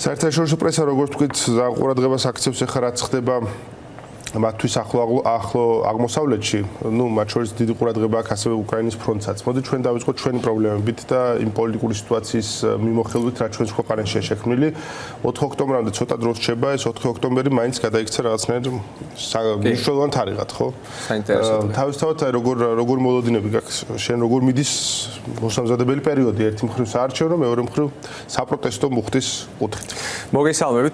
საერთაშორისო პრესა როგორც თქვით, ყურადღებას აქცევს ახლა რაც ხდება მათთვის ახლო აღმოსავლეთში, მათ შორის დიდი ყურადღება აქვს ასევე უკრაინის ფრონტსაც. მოდი ჩვენ დავიწყოთ ჩვენი პრობლემებით და იმ პოლიტიკური სიტუაციის მიმოხილვით, რაც ჩვენს ქვეყანაშია შექმნილი. 4 ოქტომბრამდე ცოტა დრო რჩება, ეს 4 ოქტომბერი მაინც გადაიქცა რაღაცნაირ მნიშვნელოვან თარიღად, ხო? საინტერესოა. თავისთავად როგორ მოლოდინები გაქვს, შენ როგორ მიდის მოსამზადებელი პერიოდი, ერთი მხრივ საარჩევნო, მეორე მხრივ საპროტესტო მუხტის კუთხით. მოგესალმებით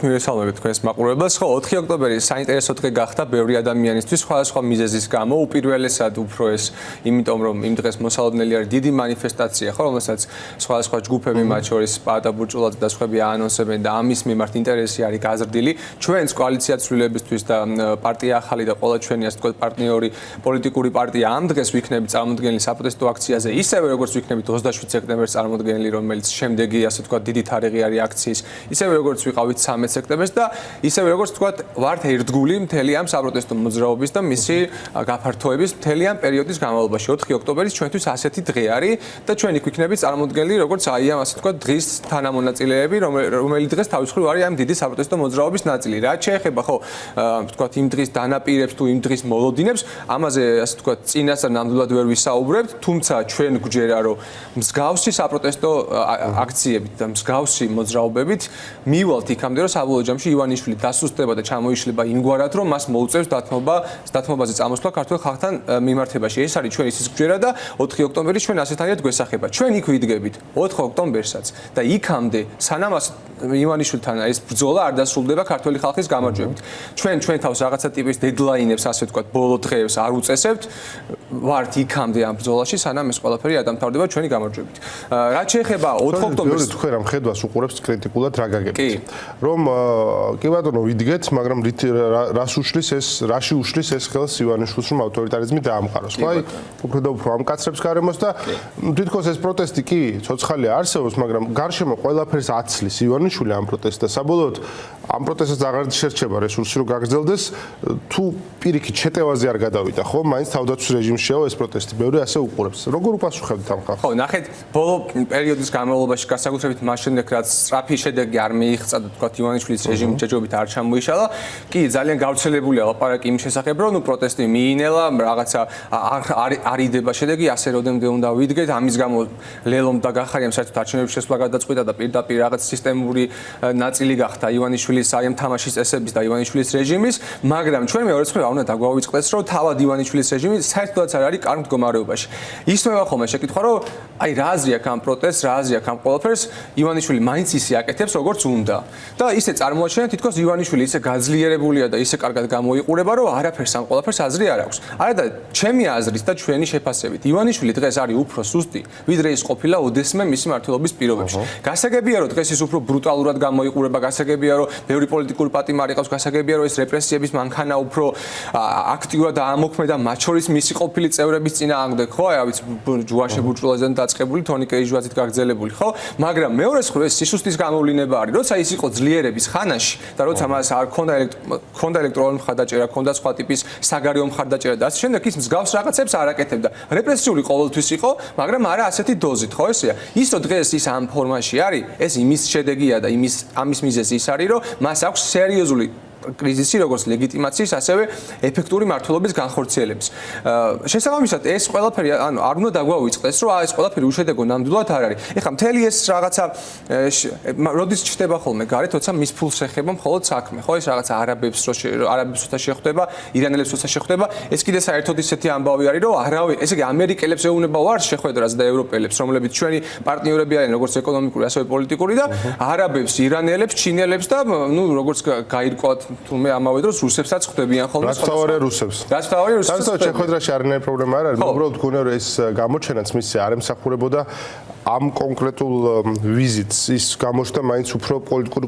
თქვენს მაყურებელს. ხო, 4 ოქტომბერი საინტერესო დღე გახდა ბევრი ადამიანისთვის სხვადასხვა მიზეზის გამო, უპირველესად უფრო ეს იმიტომ რომ იმ დღეს მოსალოდნელი არის დიდი მანიფესტაცია, ხო, რომელსაც სხვადასხვა ჯგუფები, მათ შორის პაატა ბურჭულაძე და სხვები აანონსებენ და ამის მიმართ ინტერესი არის გაზრდილი. ჩვენს კოალიცია ცვლილებისთვის და პარტია ახალი და ყველა ჩვენი ასე ვთქვათ პარტნიორი პოლიტიკური პარტია ამ დღეს ვიქნებით წარმოდგენილი საპროტესტო აქციაზე, ისევე როგორც ვიქნებით 27 სექტემბერს წარმოდგენილი, რომელიც შემდეგი ასე ვთქვათ დიდი თარიღი არის აქციის, ისევე როგორც ვიყავით 13 სექტემბერს და ისევე როგორც ვთქვათ ვართ ერთგული მთელი ამ საპროტესტო მოძრაობის და მისი გაფართოების მთელი ამ პერიოდის განმავლობაში. 4 ოქტომბერი ჩვენთვის ასეთი დღე არის და ჩვენ იქ ვიქნებით წარმოდგენილი როგორც აი ამ ასე ვთქვათ დღის თანამონაწილეები, რომელიც დღეს თავისუფლ არის ამ დიდი საპროტესტო მოძრაობის ნაწილი. რაც შეეხება ხო ვთქვათ იმ დღის დანაპირებს თუ იმ დღის მოლოდინებს, ამაზე ასე ვთქვათ წინასწარ ნამდვილად ვერ ვისაუბრებთ, თუმცა ჩვენ გვჯერა რომ მსგავსი საპროტესტო აქციებით და მსგავსი მოძრაობებით მივალთ იქამდე რომ საბოლოო ჯამში ივანიშვილი დასუსტდება და ჩამოიშლება იმგვარად რომ მას მოუწევს დათმობაზე წამოსვლა ქართულ ხალხთან მიმართებაში. ეს არის ჩვენი სისხლჯერა და 4 ოქტომბერი ჩვენ ასეთაირად გვესახება. ჩვენ იქ ვიდგებით 4 ოქტომბერსაც და იქამდე სანამ ივანიშვილთან ეს ბრძოლა არ დასრულდება ქართული ხალხის გამარჯვებით. ჩვენ თავს რაღაცა ტიპის დედლაინებს ასე ვთქვათ, ბოლო დღეებს არ უწესებთ. ვართ იქამდე ამ ბრძოლაში სანამ ეს ყველაფერი არ დამთავრდება ჩვენი გამარჯვებით. რაც შეეხება 4 ოქტომბერს თქვენ რამ ხედვას უყურებთ კრიტიკულად რა გაგებთ? რომ კი ბატონო ვიდგეთ, მაგრამ რაში უშლის ეს ხელს ივანიშვილს რომ ავტორიტარიზმი დაამყაროს. ხო აი, უფრო და უფრო ამკაცრებს გარემოს და თითქოს ეს პროტესტი კი ცოცხალი არსებობს, მაგრამ გარშემო ყველაფერს აცლის ივანიშვილი ამ პროტესტს და საბოლოოდ ამ პროტესტს აღარ შერჩება რესურსი რომ გაგრძელდეს, თუ პირიქით შეტევაზე არ გადავიდა, ხო? მაინც თავდაცვის რეჟიმშია ეს პროტესტი. ბევრი ასე უყურებს. როგორ უპასუხებთ ამ ხალხს? ხო, ნახეთ, ბოლო პერიოდის განმავლობაში განსაკუთრებით მას შემდეგ, რაც სწრაფი შედეგი არ მიიღწა და თქვათ ივანიშვილის რეჟიმი ჯეჯობით არ ჩამოიშალა, კი ძალიან გავრცელებულია ლაპარაკი იმ შესახებ, რომ პროტესტი მიინელა, რაღაცა არ იდება შედეგი, ასე როდემდე უნდა ვიდგეთ, ამის გამო ლელომ და გახარიამ საერთოდ არჩევნების შესვლა გადაწყვიტა და პირდაპირ რაღაც სისტემური ნაწილი გახდა ივანიშვილის აი ამ თამაშის წესების და ივანიშვილის რეჟიმის, მაგრამ ჩვენ მეორეც ხომ უნდა დაგვავიწყდეს, რომ თავად ივანიშვილის რეჟიმი საერთოდაც არ არის კარგ მდგომარეობაში. ისმევა ხოლმე შეკითხვა, რომ აი რა აზრი აქვს ამ პროტესტს, რა აზრი აქვს ამ ყველაფერს, ივანიშვილი მაინც ისე აკეთებს, როგორც უნდა. და ისე წარმოაჩენა თითქოს ივანიშვილი ისე გაძლიერებულია და ისე კარგად გამოიყურება, რომ არაფერს ამ ყველაფერს აზრი არ აქვს. არა და ჩემი აზრით და ჩვენი შეფასებით, ივანიშვილი დღეს არის უფრო სუსტი, ვიდრე ის ყოფილა ოდესმე მისი მმართველობის პირობებში. გასაგებია, რომ დღეს ის უფრო ბრუტალურად გამოიყურება, გასაგებია, რომ ბევრი პოლიტიკური პატიმარი ყავს, გასაგებია, რომ ეს რეპრესიების მანქანა უფრო აქტიურად ამოქმედა, მათ შორის მისი ყოფილი წევრების წინააღმდეგ, ხო, აი ვიცი, ჯუაშე ბურჭულაძიდან დაწყებული, თონიკე იჟვაძით გაგრძელებული, ხო? მაგრამ მეორეს მხრივ ეს სისუსტის გამოვლინება არის, როცა ის იყო ძლიერების ხანაში და როცა მას არ ქონდა ელექტრონული მხარდაჭერა, ქონდა სხვა ტიპის საგარეო მხარდაჭერა და ასე შემდეგ, ის მსგავს რაღაცებს არ აკეთებდა. რეპრესიული ყოველთვის იყო, მაგრამ არა ასეთი დოზით, ხო ესეა? ის რომ დღეს ის ამ ფორმაში არის, ეს იმის შედეგია და ამის მიზეზი ის არის, რომ მას აქვს სერიოზული კრიზისი როგორც ლეგიტიმაციის, ასევე ეფექტური მმართველობის განხორციელების. შესაბამისად, ეს ყველაფერი ანუ არ უნდა დაგვავიწყდეს, რომ ეს ყველაფერი უშედეგო ნამდვილად არ არის. ეხლა მთელი ეს რაღაცა როდის ჩდება ხოლმე გარეთ, როცა მის ფულს ეხება მხოლოდ საქმე, ხო? ეს რაღაცა არაბებს როცა შეხვდება, ირანელებს როცა შეხვდება, ეს კიდე საერთოდ ისეთი ამბავი არის, რომ არავინ, ესე იგი ამერიკელებს ეუნება ვარ შეხვედრას და ევროპელებს, რომლებიც ჩვენი პარტნიორები არიან, როგორც ეკონომიკური, ასევე პოლიტიკური და არაბებს, ირანელებს, ჩინელებს და ნუ როგორც გაირკვათ თუმე ამავე დროს რუსებსაც ხვდებიან ხოლმე. რაც თავარია რუსებს. თავისთავად შეხვედრაში არანაირი პრობლემა არ არის. უბრალოდ გქონდა რომ ეს გამოჩენაც მისი არ ემსახურებოდა ამ კონკრეტულ ვიზიტს. ის გამოჩნდა მაინც უფრო პოლიტიკური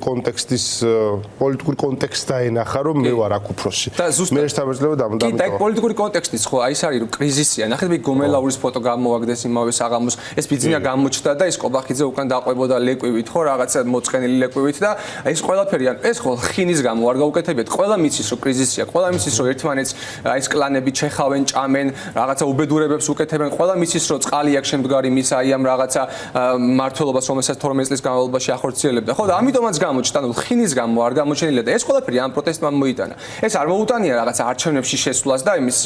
კონტექსტს დაენახა, რომ მე ვარ აქ უფროსი. მე შეთაბეჭდილება დამთავრდა. კი, და პოლიტიკური კონტექსტის ხო, აი ეს არის რომ კრიზისია. ნახეთ, მე გომელაურის ფოტო გამოვაგდეს იმავე საღამოს. ეს ბიძინა გამოჩნდა და ეს ყობახიძე უკან დაყვებოდა ლეკვივით, ხო, რაღაცა მოწყენილი ლეკვივით და ეს ყველაფერი ეს ხო ხინის გამო არ გაუკეთებიათ. ყველა მიცის რომ კრიზისია, ყველა მიცის რომ ერთმანეთს ეს კლანები ჩეხავენ, ჭამენ, რაღაცა უბედურებებს უკეთებენ. ყველა მიცის რომ წყალი აქვს შემდგარი მის აი ამ რაღაცა მართლობას, რომელსაც 12 წლის განმავლობაში ახორციელებდა. ხო და ამიტომაც გამოჩნდა, ანუ ხინის გამო არ გამოჩენილა და ეს ყველაფერი ამ პროტესტმა მოიტანა. ეს არ მოუტანია რაღაც არჩევნებში შესვლას და იმის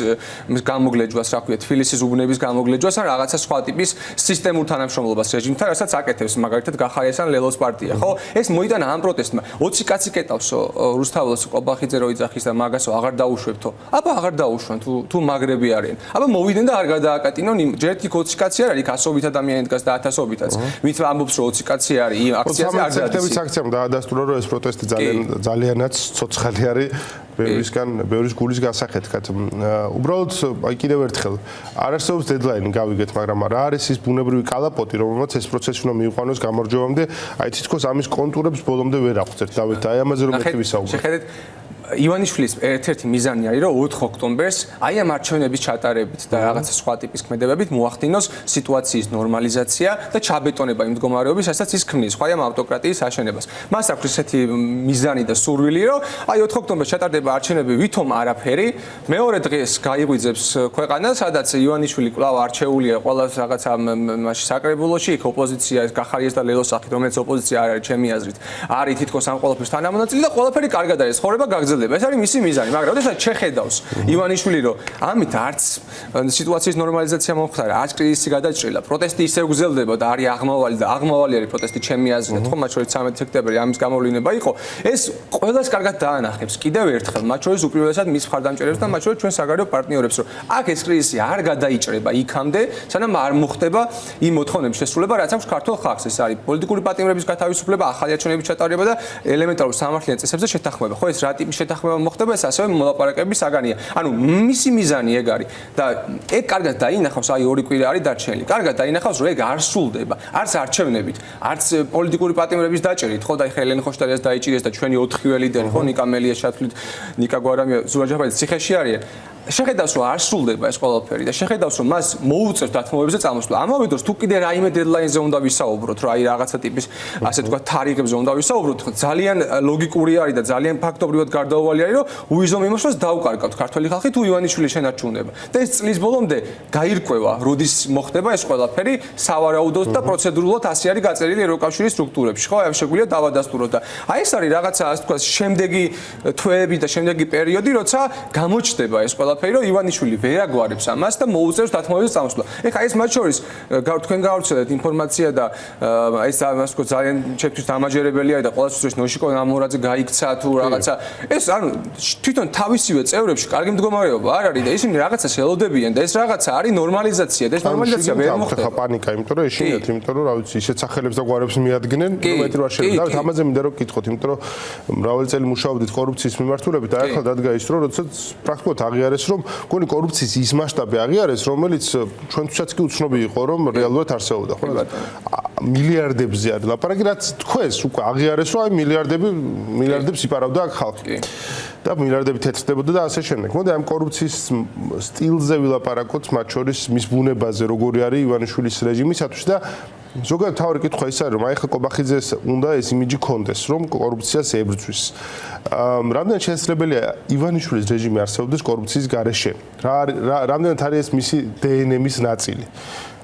გამოგლეჯვას, რა ქვია, თბილისის უბნების გამოგლეჯვას ან რაღაცა სხვა ტიპის სისტემურ თანამშრომლობას რეჟიმთან, რასაც აკეთებს მაგალითად გახარიას ან ლელოს პარტია, ხო? ეს მოიტანა ამ პროტესტმა. 20 კაცი კეტავსო რუსთაველს ყობახიძე რო იძახის და მაგასო აღარ დაუშვებთო. აბა აღარ დაუშვან თუ მაგრები არიან. აბა მოვიდნენ და არ გადააკატინონ ჯერ ერთი 20 კაცი არ არის, ასობით ადამიანი დგას და ათასობითაც. ვინც ამბობს რომ 20 კაცი არის, იმ აქციაზე არ დადის. აქციამ დაადასტურა რომ ეს პროტესტი ძალიანაც ცოცხალი არის ბევრის გულის გასახეთქად. უბრალოდ აი კიდევ ერთხელ არ არსებობს დედლაინი გავიგეთ, მაგრამ რა არის ის ბუნებრივი კალაპოტი, რომელმაც ეს პროცესი უნდა მიიყვანოს გამარჯვებამდე, აი თითქოს ამის კონტურებს ბოლომდე ვერ აღვწევთ. დავით, აი ამაზე რომ ერთი ვისაუბროთ. შეხედეთ ივანიშვილის ერთ-ერთი მიზანი არის რომ 4 ოქტომბერს აი ამ არჩევნების ჩატარებით და რაღაცა სხვა ტიპის ქმედებებით მოახდინოს სიტუაციის ნორმალიზაცია და ჩაბეტონება იმ მდგომარეობის, რასაც ის ქმნის, ხო, ამ ავტოკრატიის აშენებას. მას აქვს ესეთი მიზანი და სურვილი, რომ აი 4 ოქტომბერს ჩატარდება არჩევნები, ვითომ არაფერი, მეორე დღეს გაიღვიძებს ქვეყანა, სადაც ივანიშვილი კვლავ არჩეულია ყველას რაღაცა მასში საკრებულოში, იქ ოპოზიცია გახარიეს და ლელოს სახით, რომელიც ოპოზიცია არ არის ჩემი აზრით, არის თითქოს ამ ყველაფერს თანამონაწილე და ყველაფერი კარგად არის, ცხოვრება გაგრძელდება. ეს არის მისი მიზანი, მაგრამ როდესაც შეხედავს ივანიშვილი, რომ ამით არც სიტუაციის ნორმალიზაცია მომხდარა, არც კრიზისი გადაჭრილა, პროტესტი ისევ გრძელდება და არის აღმავალი და აღმავალი არის პროტესტი ჩემი აზრით, ხო, მათ შორის 13 სექტემბერი ამის გამოვლინება იყო. ეს ყველას კარგად დაანახებს. კიდევ ერთხელ, მათ შორის უპირველესად მის მხარდამჭერებს და მათ შორის ჩვენ საგარეო პარტნიორებს, რომ აქ ეს კრიზისი არ გადაიჭრება იქამდე, სანამ არ მოხდება იმ მოთხოვნების შესრულება, რაც აქვს ქართულ ხალხს. ეს არის პოლიტიკური პატიმრების გათავისუფლება, ახალი არჩევნების ჩატარება და ელემენტარულ სამართლიან წესებზე შეთანხმება. ხო, ეს რა ტიპის შეთანხმება მოხდება, ეს ასევე მოლაპარაკების საგანია. ანუ მისი მიზანი ეგ არის და ეგ კარგად დაინახავს, აი 2 კვირა არის დარჩენილი. კარგად დაინახავს, რომ ეგ არ სრულდება, არც არჩევნებით, არც პოლიტიკური პატიმრების დაჭერით, ხო და ეხლა ელენ ხოშტარიას დაიჭირეს და ჩვენი 4 ლიდერი, ხო, ნიკა მელიას ჩათვლით, ნიკა გვარამია, ზურაბ ჯაფარიძე ციხეში არიან. შეხედავს რომ არ სრულდება ეს ყველაფერი და შეხედავს რომ მას მოუწევს დათმობებზე წამოსვლა. ამავე დროს თუ კიდე რაიმე დედლაინზე უნდა ვისაუბროთ, რომ აი რაღაცა ტიპის ასე თქვა თარიღებზე უნდა ვისაუბროთ, ძალიან ლოგიკური არის და ძალიან ფაქტობრივად გარდაუვალი არის, რომ უიზო მიმოშლას დაუკარგავთ ქართველი ხალხი თუ ივანიშვილი შენარჩუნდება. და ეს წლის ბოლომდე გაირკვევა, როდის მოხდება ეს ყველაფერი სავარაუდოდ და პროცედურულად ასე არის გაწერილი ევროკავშირის სტრუქტურებში, ხო? აი შეგვიძლია დავადასტუროთ და აი ეს არის რაღაცა ასე თქვა შემდეგი თვეები და შემდეგი პერიოდი, როცა გამოჩნდება ეს ყველაფერი, რომ ივანიშვილი ვერ აგვარებს ამას და მოუწევს დათმობების წამოსვლა. ეხლა ეს მათ შორის თქვენ გავრცელეთ ინფორმაცია და ეს ამას თქო ძალიან ჩემთვის დამაჯერებელია და ყოველთვის ნოშიკო ნამორაძე გაიქცა თუ რაღაცა. ეს ანუ თვითონ თავისივე წევრებში კარგი მდგომარეობა არ არის და ისინი რაღაცას ელოდებიან და ეს რაღაცა არის ნორმალიზაცია და ეს ნორმალიზაცია ვერ მოხდება. პანიკა, იმიტომ რომ ეშინიათ, იმიტომ რომ რა ვიცი, ისეთ სახელებს და გვარებს მიადგენენ, რომ მეტი რა შეიძლება. და ამაზე მინდა რომ გკითხოთ, იმიტომ რომ მრავალი წელი მუშაობდით კორუფციის მიმართულებით და ახლა დადგა ის დრო, როდესაც პრაქტიკულად აღიარეს რომ გონი კორუფციის ის მასშტაბი აღიარეს, რომელიც ჩვენთვისაც კი უცნობი იყო, რომ რეალურად არსებობდა, ხო? მილიარდებზე არის ლაპარაკი, რაც თქვენს უკვე აღიარეს, რომ აი მილიარდებს იპარავდა ხალხი. და მილიარდები თეთრდებოდა და ასე შემდეგ. მოდი ამ კორუფციის სტილზე ვილაპარაკოთ, მათ შორის მის ბუნებაზე, როგორი არის ივანიშვილის რეჟიმისათვის და ზოგადად თავი კითხვა ის არის, რომ აი ხა ყობახიძეს უნდა ეს იმიჯი კონდეს, რომ კორუფციას ებრძვის. რამდენად შესაძლებელია ივანიშვილის რეჟიმი არსებობდეს კორუფციის გარეშე? რამდენად არის ეს მისი დნმ-ის ნაწილი?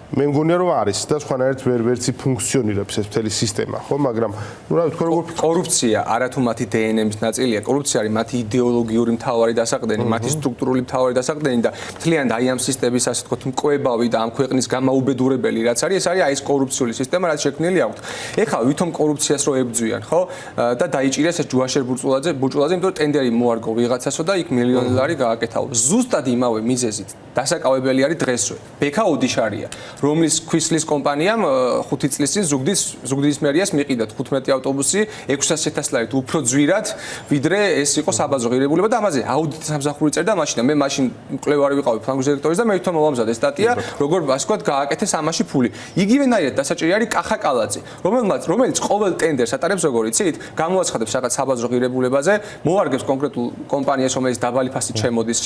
მე მგონია რომ არის და სხვანაირად ვერცი ფუნქციონირებს ეს მთელი სისტემა, ხო, მაგრამ ნუ რა ვთქვა როგორ კორუფცია არათუ მათი დნმ-ის ნაწილია, კორუფცია არის მათი იდეოლოგიური მთავარი დასაყრდენი, მათი სტრუქტურული მთავარი დასაყრდენი და მთლიანად აი ამ სისტემის ასე ვთქვათ მკვლევავი და ამ ქვეყნის გამაუბედურებელი რაც არის, ეს არის აი ეს კორუფციული სისტემა, რაც შექმნილი აქვს. ეხლა ვითომ კორუფციას რო ებძვიან, ხო? და დაიჭირეს ეს ჯუაშერ ბურჭულაძე, იმიტომ რომ ტენდერი მოარგო ვიღაცასო და იქ მილიონი ლარი გააკეთაო. ზუსტად იმავე მიზეზით დასაკავებელი არის დღესვე. ბექა ოდიშარია, რომლის ქვისლის კომპანიამ 5 წლის წინ ზუგდიდის მერიას მიყიდა 15 ავტობუსი 600.000 ლარით უფრო ძვირად, ვიდრე ეს იყო საბაზრო ღირებულება და ამაზე აუდიტ სამსახური წერდა მაშინ. მე მაშინ მკვლევარი ვიყავი ფლანგის დირექტორის და მე თვითონ მოვამზადე სტატია, როგორ ასე ვთქვათ გააკეთეს ამაში ფული. იგივენაირად დასაჭერი არის კახა კალაძე, რომელიც ყოველ ტენდერს ატარებს როგორ იცით, გამოაცხადებს რაღაც საბაზრო ღირებულებაზე, მოარგებს კონკრეტულ კომპანიას, რომელიც დაბალი ფასით შემოდის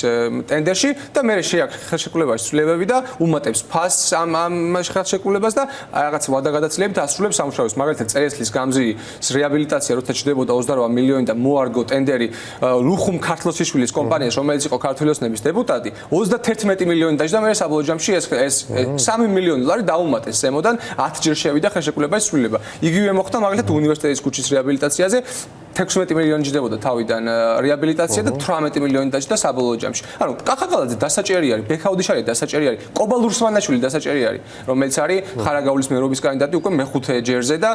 ტენდერში და მე შეაქ ხელშეკრულებაში ცვლილებები და უმატებს ფასს ამ ამ ხელშეკრულებას და რაღაც ვადაგადაცილებით ასრულებს სამუშაოს. მაგალითად, წერეთლის გამზირის რეაბილიტაცია როცა ჩდებოდა 28 მილიონი და მოარგო ტენდერი ლუხუმ ქართლოსიშვილის კომპანიას, რომელიც იყო ქართული ოცნების დეპუტატი, 31 მილიონი დაჯდა, მე საბოლოო ჯამში ეს 3 მილიონი დოლარი დაუმატეს ზემოდან 10 ჯერ შევიდა ხელშეკრულების სრულება. იგივე მოხდა მაგალითად უნივერსიტეტის ქუჩის რეაბილიტაციაზე 16 მილიონი ჯდებოდა თავიდან რეაბილიტაცია და 18 მილიონი დაჯდა საბოლოო ჯამში. ანუ კახაკალაძე დასაჭერი არის, ბექაუდიშარი დასაჭერი არის, კობა ლურსმანაშვილი დასაჭერი არის, რომელიც არის ხარაგაულის მერობის კანდიდატი უკვე მეხუთე ჯერზე და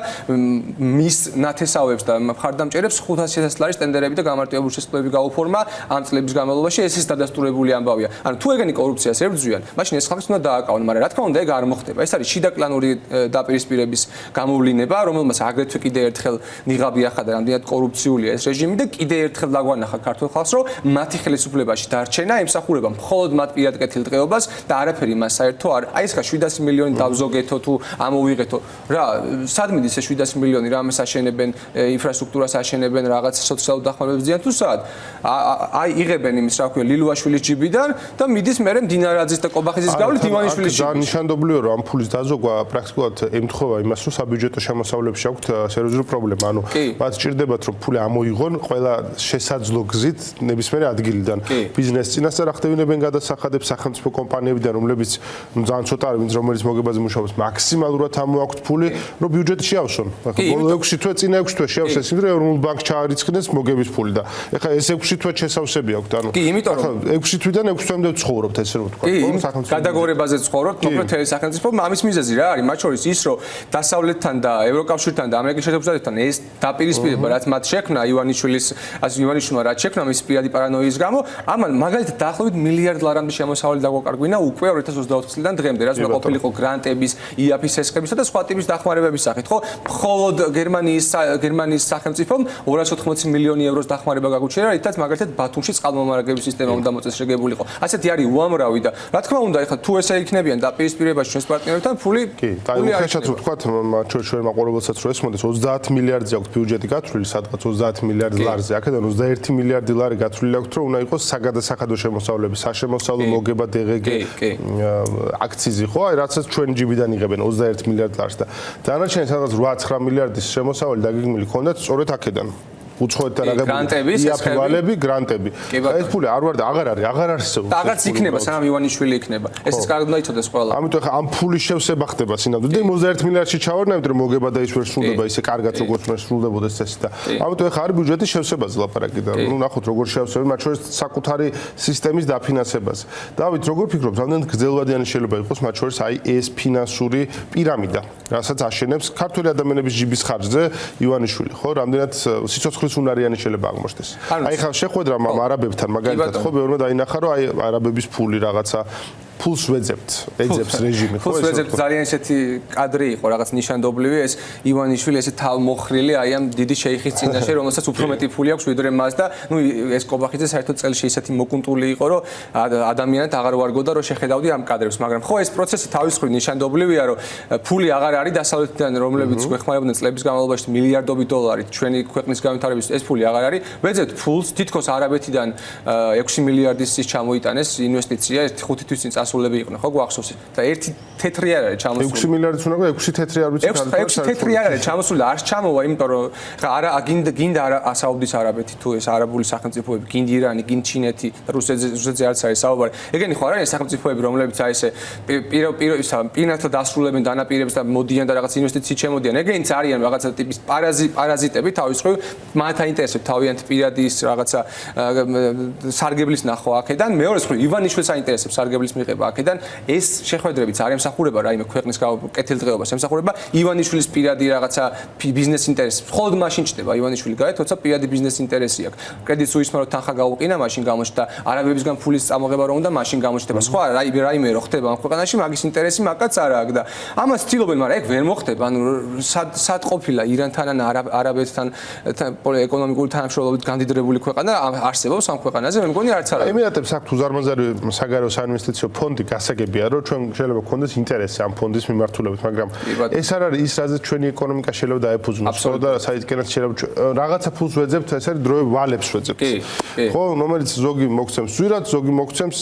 მის ნათესავებს და მხარდამჭერებს 500.000 ლარის ტენდერები და გამარტივებული შესაძლებლობები გაუფორმა ამ წლების განმავლობაში. ეს დადასტურებული ამბავია. ანუ თუ ეგენი კორუფციას ებრძვიან, მაშინ ეს ხალხს უნდა დააკავონ, მაგრამ რა თქმა უნდა ეგ არ მოხდება. ეს არის შიდაკლანური დაპირისპირების გამოვლინება, რომელმაც აგრეთვე კიდე ერთხელ ნიღაბი ახადა რამდენად კორუფციულია ეს რეჟიმი და კიდე ერთხელ დაგვანახა ქართულ ხალხს, რომ მათი ხელისუფლებაში დარჩენა ემსახურება მხოლოდ მათ პირად კეთილდღეობას და არაფერი მას საერთო არ. აი ეს ხა 700 მილიონი დავზოგეთო თუ ამოვიღეთო. რა, სად მიდის ეს 700 მილიონი, რამეს აშენებენ, ინფრასტრუქტურას აშენებენ, რაღაც სოციალურ დახმარებებს ძიან თუ სად? აი იღებენ იმის რა ქვია ლილუაშვილის ჯიბიდან და მიდის მერე მდინარაძის და კობახიძის გავლით ივანიშვილის ჯიბიდან. ძალიან ნიშანდობლივია რომ ამ ფულის დაზოგვა პრაქტიკულად ემთხვევა იმას, რომ საბიუჯეტო შემოსავლებში აქვთ სერიოზული პრობლემა. ანუ მათ სჭირდებათ რომ ფული ამოიღონ ყველა შესაძლო გზით ნებისმიერ ადგილიდან. ბიზნეს წინასწარ ახდევინებენ გადასახადებს სახელმწიფო კომპანიებიდან, რომლებიც ძალიან ცოტა არის, რომელიც მოგებაზე მუშაობს, მაქსიმალურად ამოაქვთ ფული, რომ ბიუჯეტი შეავსონ. ახლა ბოლო 6 თვე წინა 6 თვე შეავსეს, იმიტომ რომ ეროვნულ ბანკს ჩაარიცხეს მოგების ფული და ეხლა ეს 6 თვე შესავსები აქვთ. ანუ კი, იმიტომ რომ 6 თვიდან 6 თვემდე ვცხოვრობთ, ესე რომ ვთქვა. გადაგორებაზე ცხოვრობთ, მოკლედ ეს სახელმწიფო ამის მიზეზი რა არის? მათ შორის ის, რომ დასავლეთთან და ევროკავშირთან და ამერიკის შეერთებულ შტატებთან ეს დაპირისპირება, რაც მათ შექმნა ივანიშვილმა რაც შექმნა მის პირადი პარანოიის გამო, ამან მაგალითად დაახლოებით $1 მილიარდამდე შემოსავალი დაგვაკარგვინა უკვე 2024 წლიდან დღემდე, რაც უნდა ყოფილიყო გრანტების, IAP-ის ესხებისა და სხვა ტიპის დახმარებების სახით, ხო? მხოლოდ გერმანიის სახელმწიფომ 280 მილიონი ევროს დახმარება გაგუჩერა, რითაც მაგალითად ბათუმში წყალმომარაგების სისტემა უნდა მოწესრიგებულიყო. ასეთი არის უამრავი და რა თქმა უნდა, ეხლა თუ ესე იქნებიან დაპირისპირებაში ჩვენს პარტნიორებთან ფული უხეშად ვთქვათ, ჩვენმა ყურებელსაც რომ ესმოდეს 30 მილიარდზე აქვს ბიუჯეტი გათვლილი, სადღაც 30 მილიარდი ლარზე, აქედან 21 მილიარდი ლარი გათვლილი აქვს, რომ უნდა იყოს საგადასახადო შემოსავლები, საშემოსავლო მოგება DGG აქციზი, ხო? აი რაცაც ჩვენ ჯიბიდან იღებენ 21 მილიარდ ლარს და დანარჩენი სადღაც 8-9 მილიარდის შემოსავალი დაგეგმილი ქონდათ სწორედ აქედან. უცხოეთთან აგებული იაპვალები, გრანტები. ეს ფული აღარ არსებობს. აღარც იქნება, სანამ ივანიშვილი იქნება. ეს კარგად უნდა იცოდეს ყველა. ამიტომ ახლა ამ ფულის შევსება ხდება სინამდვილე და 21 მილიარდში ჩავარდნებით, რომ მოგება და ის ვერ სრულდება ისე კარგად, როგორც მე სრულდებოდეს წესი და ამიტომ ახლა არის ბიუჯეტის შევსებაზე ლაპარაკი და ნუ ნახოთ როგორ შევსებენ, მათ შორის საკუთარი სისტემის დაფინანსებაზე. დავით, როგორ ფიქრობთ, რამდენად გრძელვადიანი შეიძლება იყოს მათ შორის აი ეს ფინანსური პირამიდა, რასაც აშენებს ქართული ადამიანების ჯიბის ხარჯზე ივანიშვილი, ხო? რამდენად სიცოცხლის უნარიანი შეიძლება აღმოჩნდეს. აი ხა შეხვედრა არაბებთან მაგალითად ხო ბევრმა დაინახა რომ აი არაბების ფული რაღაცა ფულს ვეძებთ, ეძებს რეჟიმი, ხო? ფულს ვეძებთ, ძალიან ესეთი კადრი იყო, რაღაც ნიშანდობლივი ეს ივანიშვილი ესე თავმოხრილი აი ამ დიდი შეიხის წინაშე, რომელსაც უფრო მეტი ფული აქვს ვიდრე მას და ნუ ეს კობახიძე საერთოდ წელში ისეთი მოკუნტული იყო, რომ ადამიანად აღარ ვარგოდა, რომ შეხედავდი ამ კადრებს, მაგრამ ხო ეს პროცესი თავის მხრივ ნიშანდობლივია, რომ ფული აღარ არის დასავლეთიდან, რომლებიც გვეხმარებოდნენ წლების განმავლობაში მილიარდობით დოლარი ჩვენი ქვეყნის განვითარების, ეს ფული აღარ არის. ვეძებთ ფულს, თითქოს არაბეთიდან 6 მილიარდის ის ჩამოიტანეს ინვესტიცია, 5 თვის წინ ასულები იყვნენ, ხო გვახსოვს? და ერთი თეთრი არ არის ჩამოსული. 6 მილიარდიც უნდა გქონდეს, 6 თეთრი არ ვიცი ხალხი. 6 თეთრი არ არის ჩამოსული და არ ჩამოვა, იმიტომ რომ არა გინდა საუდის არაბეთი თუ ეს არაბული სახელმწიფოები, გინდა ირანი, გინდა ჩინეთი და რუსეთზე არც არის საუბარი. ეგენი ხო არ არის სახელმწიფოები, რომლებიც აი ესე პირნათლად ასრულებენ დანაპირებს და მოდიან და რაღაც ინვესტიციით შემოდიან. ეგენიც არიან რაღაცა ტიპის პარაზიტები თავის მხრივ, მათ აინტერესებს თავიანთი პირადი ის რაღაცა სარგებლის ნახვა აქედან. მეორე მხრივ ივანიშვილს აინტერესებს სარგებლის მიღება აქედან. ეს შეხვედრებიც არ ემსახურება რაიმე ქვეყნის კეთილდღეობას, ემსახურება ივანიშვილის პირადი რაღაცა ბიზნეს ინტერესს. მხოლოდ მაშინ ჩდება ივანიშვილი გაეთ, როცა პირადი ბიზნეს ინტერესი აქვს. კრედიტ სუისმა რო თანხა გაუყინა, მაშინ გამოჩნდა არაბებისგან ფულის წამოღება რო უნდა, მაშინ გამოჩნდება. სხვა რაიმე რო ხდება ამ ქვეყანაში, მაგის ინტერესი მაგაც არ აქვს და ამას ცდილობენ, მაგრამ ეგ ვერ მოხდება. ანუ სად ყოფილა ირანთან ან არაბეთთან ეკონომიკური თანამშრომლობით გამდიდრებული ქვეყანა არსებობს ამ ქვეყანაზე, მე მგონი არც არა. ემირატებს აქვთ უზარმაზარი საგარეო საინვესტიციო ფონდი ფონდი გასაგებია, რომ ჩვენ შეიძლება გქონდეს ინტერესი ამ ფონდის მიმართულებით, მაგრამ ეს არ არის ის, რაზეც ჩვენი ეკონომიკა შეიძლება დაეფუძნოს, ხო და საიდანაც შეიძლება რაღაცა ფულს ვეძებთ, ეს არის დროებით ვალებს ვეძებთ. ხო, რომელიც ზოგი მოგცემს ზვირად, ზოგი მოგცემს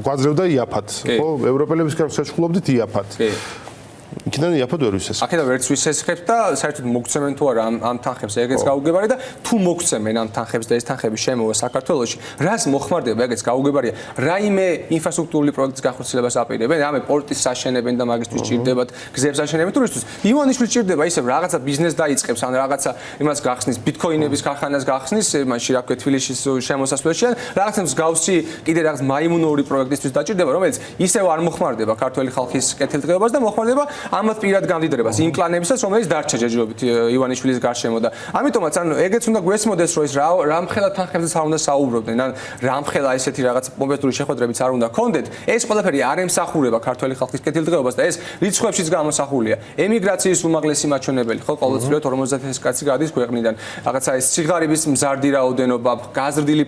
გვაძლევ და იაფად. ხო, ევროპელებისგან შეშხულობდით იაფად. იქიდან იაფად ვერ ვისესხებთ. აქედან ვერც ვისესხებთ და საერთოდ მოგცემენ თუ არა ამ თანხებს ეგეც გაუგებარი და თუ მოგცემენ ამ თანხებს და ეს თანხები შემოვა საქართველოში, რას მოხმარდება ეგეც გაუგებარია. რაიმე ინფრასტრუქტურული პროექტის განხორციელებას აპირებენ, რამე პორტის საშენებენ და მაგისთვის ჭირდებათ, გზებს აშენებენ ტურისტებს. ივანიშვილი ჭირდება ისევ რაღაცა ბიზნეს დაიწყებს, ან რაღაცა იმას გახსნის, ბიტკოინების ქარხანას გახსნის, მაშინ რა ქვია თბილისის შემოსასვლელში, რაღაცა მსგავსი კიდე რაღაც მაიმუნური პროექტისთვის დაჭირდება, რომელიც ისევ არ მოხმარდება ქართველი ხალხის კეთილდღეობას და მოხმარდება ამათ პირად გამდიდრებას იმ პლანებისაც, რომელიც დარჩა ჯერჯერობით ივანიშვილის გარშემო და ამიტომაც ანუ ეგეც უნდა გვესმოდეს, რომ ეს რამხელა თანხებზეც არ უნდა საუბრობდნენ, ან რამხელა ესეთი რაღაც მომენტური შეხვედრებიც არ უნდა ქონდეთ. ეს ყველაფერი არ ემსახურება ქართველი ხალხის კეთილდღეობას და ეს რიცხვებშიც გამოსახულია. ემიგრაციის უმაღლესი მაჩვენებელი, ხო, ყოველწლიურად 50000 კაცი გადის ქვეყნიდან. რაღაცა ეს სიღარიბის მზარდი რაოდენობა, გაზრდილი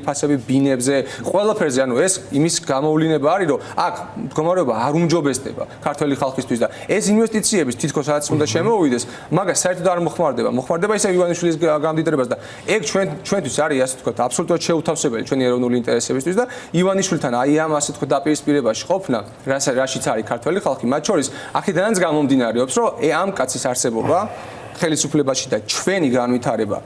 ფასები ბინებზე, ყველაფერზე, ანუ ეს იმის გამოვლინება არის, რომ აქ მდგომარეობა არ უმჯობესდება ქართველი ხალხისთვის და ეს ინვესტიციების თითქოს რაც უნდა შემოვიდეს, მაგას საერთოდ არ მოხმარდება. მოხმარდება ისე ივანიშვილის გამდიდრებას და ეგ ჩვენთვის არის ასე ვთქვათ, აბსოლუტურად შეუთავსებელი ჩვენი ეროვნული ინტერესებისთვის და ივანიშვილთან აი ამ ასე ვთქვათ დაპირისპირებაში ყოფნა, რაშიც არის ქართველი ხალხი, მათ შორის აქედანაც გამომდინარეობს, რომ ამ კაცის არსებობა ხელისუფლებაში და ჩვენი განვითარება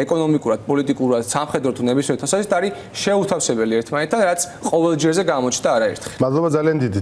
ეკონომიკურად, პოლიტიკურად, სამხედროდ ნებისმიერ თვალსაზრისით არის შეუთავსებელი ერთმანეთთან, რაც ყოველ ჯერზე გამოჩნდა არაერთხელ. მადლობა ძალიან დიდი.